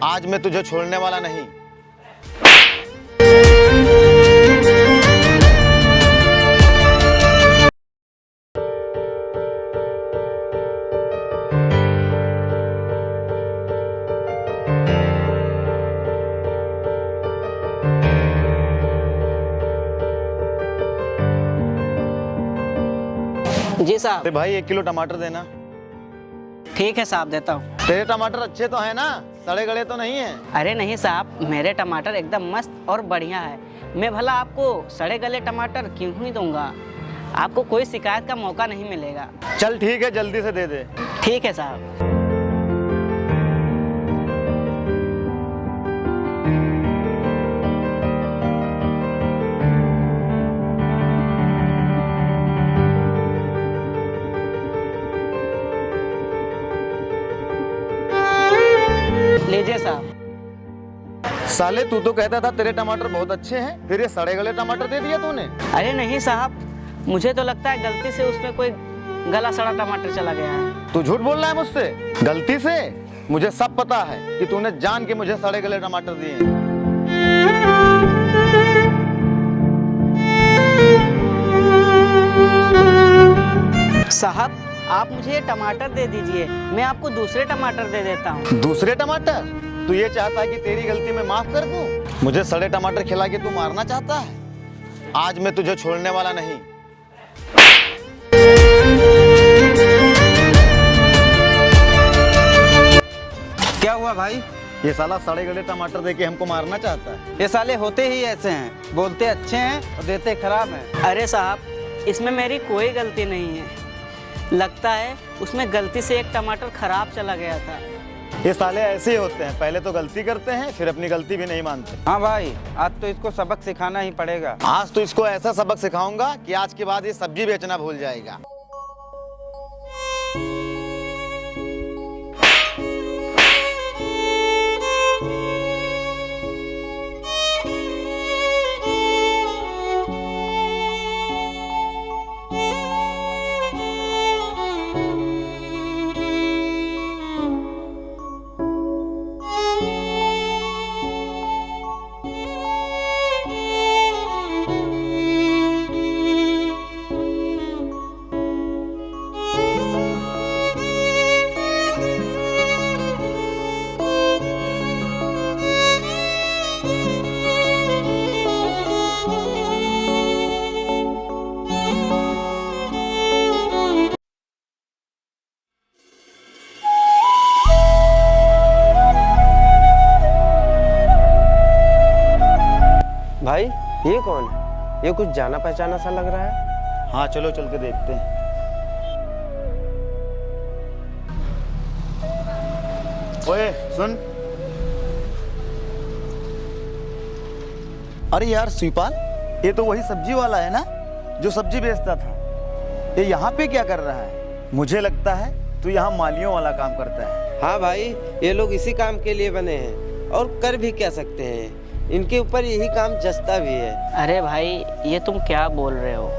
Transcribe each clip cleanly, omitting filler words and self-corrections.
आज मैं तुझे छोड़ने वाला नहीं। जी साहब। अरे भाई 1 किलो टमाटर देना। ठीक है साहब, देता हूँ। तेरे टमाटर अच्छे तो हैं ना, सड़े गले तो नहीं है? अरे नहीं साहब, मेरे टमाटर एकदम मस्त और बढ़िया है। मैं भला आपको सड़े गले टमाटर क्यों ही दूंगा। आपको कोई शिकायत का मौका नहीं मिलेगा। चल ठीक है, जल्दी से दे दे। ठीक है साहब। लीजिए साहब। साले तू तो कहता था तेरे टमाटर बहुत अच्छे हैं, फिर ये सड़े गले टमाटर दे दिया तूने। अरे नहीं साहब, मुझे तो लगता है गलती से उसमें कोई गला सड़ा टमाटर चला गया है। तू झूठ बोल रहा है मुझसे? गलती से? मुझे सब पता है कि तूने जान के मुझे सड़े गले टमाटर दिए। साहब आप मुझे ये टमाटर दे दीजिए, मैं आपको दूसरे टमाटर दे देता हूँ। दूसरे टमाटर? तू ये चाहता है कि तेरी गलती मैं माफ कर दूं? मुझे सड़े टमाटर खिला के तू मारना चाहता है? आज मैं तुझे छोड़ने वाला नहीं। क्या हुआ भाई? ये साला सड़े गले टमाटर दे के हमको मारना चाहता है। ये साले होते ही ऐसे हैं, बोलते अच्छे हैं और देते खराब हैं। अरे साहब, इसमें मेरी कोई गलती नहीं है। लगता है उसमें गलती से एक टमाटर खराब चला गया था। ये साले ऐसे ही होते हैं, पहले तो गलती करते हैं, फिर अपनी गलती भी नहीं मानते। हाँ भाई, आज तो इसको सबक सिखाना ही पड़ेगा। आज तो इसको ऐसा सबक सिखाऊंगा कि आज के बाद ये सब्जी बेचना भूल जाएगा। भाई ये कौन है? ये कुछ जाना पहचाना सा लग रहा है। हाँ चलो चल के देखते हैं। ओए सुन। अरे यार शिवपाल, ये तो वही सब्जी वाला है ना जो सब्जी बेचता था। ये यहाँ पे क्या कर रहा है? मुझे लगता है तू यहाँ मालियों वाला काम करता है। हाँ भाई, ये लोग इसी काम के लिए बने हैं और कर भी क्या सकते हैं। इनके ऊपर यही काम जचता भी है। अरे भाई, ये तुम क्या बोल रहे हो?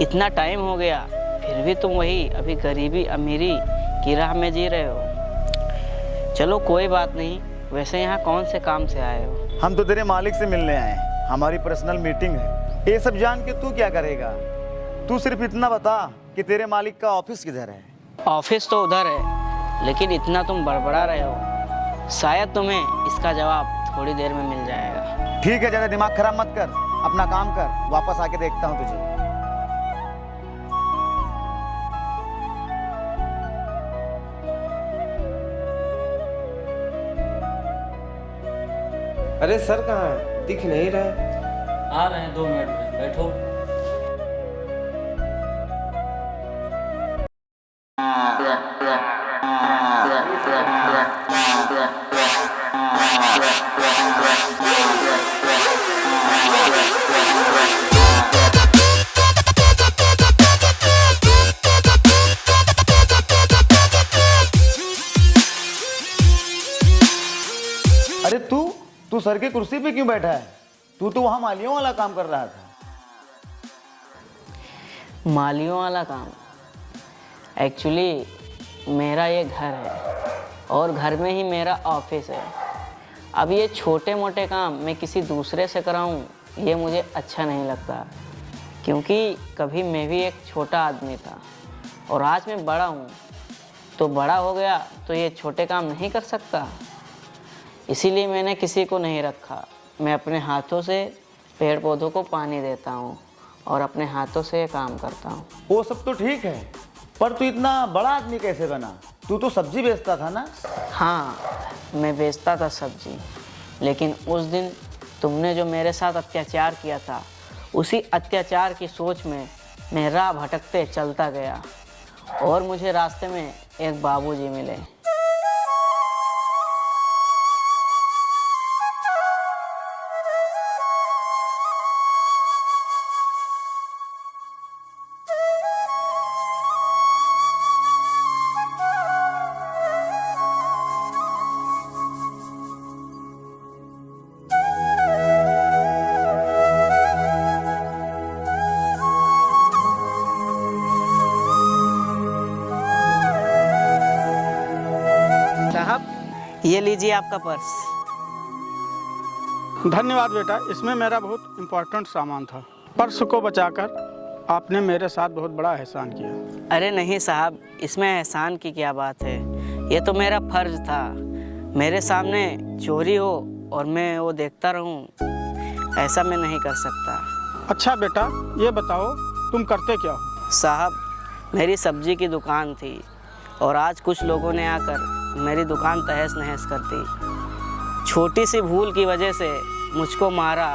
इतना टाइम हो गया फिर भी तुम वही अभी गरीबी अमीरी की राह में जी रहे हो। चलो कोई बात नहीं। वैसे यहाँ कौन से काम से आए हो? हम तो तेरे मालिक से मिलने आए हैं, हमारी पर्सनल मीटिंग है। ये सब जान के तू क्या करेगा? तू सिर्फ इतना बता कि तेरे मालिक का ऑफिस किधर है? ऑफिस तो उधर है, लेकिन इतना तुम बड़बड़ा रहे हो, शायद तुम्हें इसका जवाब थोड़ी देर में मिल जाएगा। ठीक है, ज्यादा दिमाग खराब मत कर, अपना काम कर, वापस आके देखता हूँ तुझे। अरे सर कहाँ है? दिख नहीं रहे। आ रहे हैं 2 मिनट में, बैठो। अरे तू सर की कुर्सी पे क्यों बैठा है? तू तो वहां मालियों वाला काम कर रहा था। मालियों वाला काम? एक्चुअली मेरा ये घर है और घर में ही मेरा ऑफिस है। अब ये छोटे मोटे काम मैं किसी दूसरे से कराऊं, ये मुझे अच्छा नहीं लगता, क्योंकि कभी मैं भी एक छोटा आदमी था और आज मैं बड़ा हूँ। तो बड़ा हो गया तो ये छोटे काम नहीं कर सकता, इसीलिए मैंने किसी को नहीं रखा। मैं अपने हाथों से पेड़ पौधों को पानी देता हूँ और अपने हाथों से ये काम करता हूँ। वो सब तो ठीक है, पर तू इतना बड़ा आदमी कैसे बना? तू तो सब्जी बेचता था ना? हाँ, मैं बेचता था सब्जी, लेकिन उस दिन तुमने जो मेरे साथ अत्याचार किया था, उसी अत्याचार की सोच में मैं राह भटकते चलता गया और मुझे रास्ते में एक बाबूजी मिले। ये लीजिए आपका पर्स। धन्यवाद बेटा, इसमें मेरा बहुत इम्पोर्टेंट सामान था। पर्स को बचाकर आपने मेरे साथ बहुत बड़ा एहसान किया। अरे नहीं साहब, इसमें एहसान की क्या बात है, ये तो मेरा फर्ज था। मेरे सामने चोरी हो और मैं वो देखता रहूं, ऐसा मैं नहीं कर सकता। अच्छा बेटा, ये बताओ तुम करते क्या हो? साहब, मेरी सब्जी की दुकान थी और आज कुछ लोगों ने आकर मेरी दुकान तहस नहस कर दी। छोटी सी भूल की वजह से मुझको मारा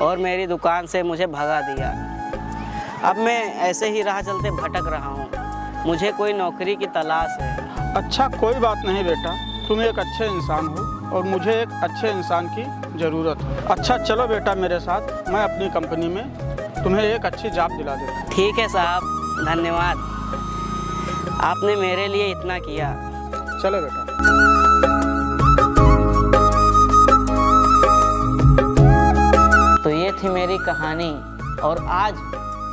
और मेरी दुकान से मुझे भगा दिया। अब मैं ऐसे ही राह चलते भटक रहा हूँ, मुझे कोई नौकरी की तलाश है। अच्छा कोई बात नहीं बेटा, तुम एक अच्छे इंसान हो और मुझे एक अच्छे इंसान की ज़रूरत है। अच्छा चलो बेटा मेरे साथ, मैं अपनी कंपनी में तुम्हें एक अच्छी जॉब दिला देता हूँ। ठीक है साहब, धन्यवाद, आपने मेरे लिए इतना किया। चलो बेटा। तो ये थी मेरी कहानी और आज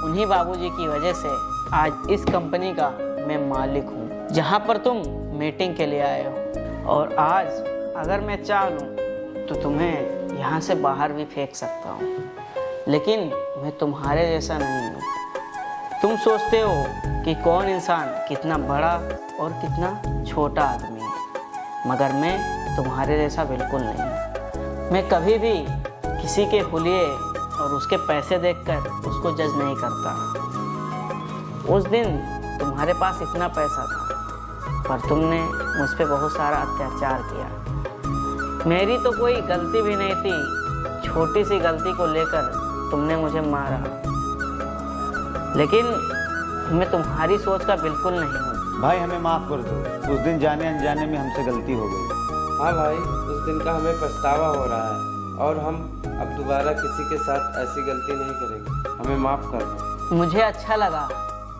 उन्हीं बाबूजी की वजह से आज इस कंपनी का मैं मालिक हूँ, जहाँ पर तुम मीटिंग के लिए आए हो। और आज अगर मैं चाह लूँ तो तुम्हें यहाँ से बाहर भी फेंक सकता हूँ, लेकिन मैं तुम्हारे जैसा नहीं हूँ। तुम सोचते हो कि कौन इंसान कितना बड़ा और कितना छोटा आदमी है, मगर मैं तुम्हारे जैसा बिल्कुल नहीं। मैं कभी भी किसी के हुलिये और उसके पैसे देखकर उसको जज नहीं करता। उस दिन तुम्हारे पास इतना पैसा था, पर तुमने मुझ पे बहुत सारा अत्याचार किया। मेरी तो कोई गलती भी नहीं थी, छोटी सी गलती को लेकर तुमने मुझे मारा, लेकिन मैं तुम्हारी सोच का बिल्कुल नहीं हूँ। भाई हमें माफ़ कर दो, उस दिन जाने अनजाने में हमसे गलती हो गई। हाँ भाई, उस दिन का हमें पछतावा हो रहा है और हम अब दोबारा किसी के साथ ऐसी गलती नहीं करेंगे। हमें माफ़ कर दो। मुझे अच्छा लगा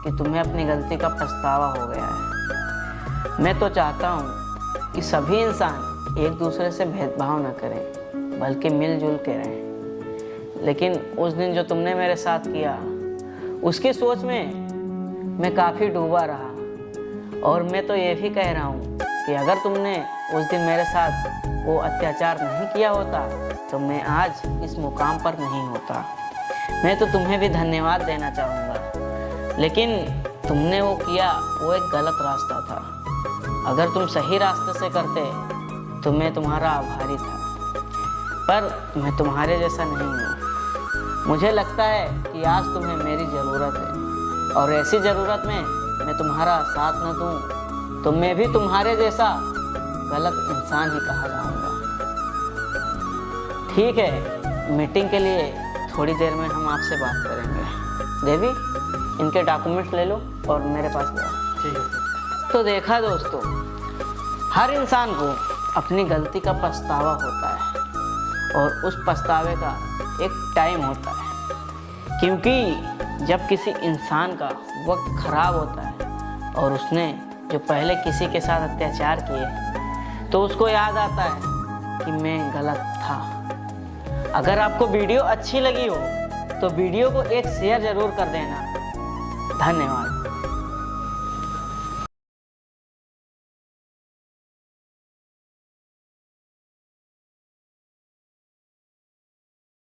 कि तुम्हें अपनी गलती का पछतावा हो गया है। मैं तो चाहता हूँ कि सभी इंसान एक दूसरे से भेदभाव न करें, बल्कि मिलजुल के रहें। लेकिन उस दिन जो तुमने मेरे साथ किया, उसकी सोच में मैं काफ़ी डूबा रहा। और मैं तो ये भी कह रहा हूँ कि अगर तुमने उस दिन मेरे साथ वो अत्याचार नहीं किया होता तो मैं आज इस मुकाम पर नहीं होता। मैं तो तुम्हें भी धन्यवाद देना चाहूँगा, लेकिन तुमने वो किया वो एक गलत रास्ता था। अगर तुम सही रास्ते से करते तो मैं तुम्हारा आभारी था, पर मैं तुम्हारे जैसा नहीं हूँ। मुझे लगता है कि आज तुम्हें मेरी ज़रूरत है, और ऐसी ज़रूरत में मैं तुम्हारा साथ न दूँ तो मैं भी तुम्हारे जैसा गलत इंसान ही कहा जाऊँगा। ठीक है, मीटिंग के लिए थोड़ी देर में हम आपसे बात करेंगे। देवी, इनके डॉक्यूमेंट्स ले लो और मेरे पास ले आओ। ठीक है। तो देखा दोस्तों, हर इंसान को अपनी गलती का पछतावा होता है और उस पछतावे का एक टाइम होता है, क्योंकि जब किसी इंसान का वक्त खराब होता है और उसने जो पहले किसी के साथ अत्याचार किए तो उसको याद आता है कि मैं गलत था। अगर आपको वीडियो अच्छी लगी हो तो वीडियो को एक शेयर ज़रूर कर देना। धन्यवाद।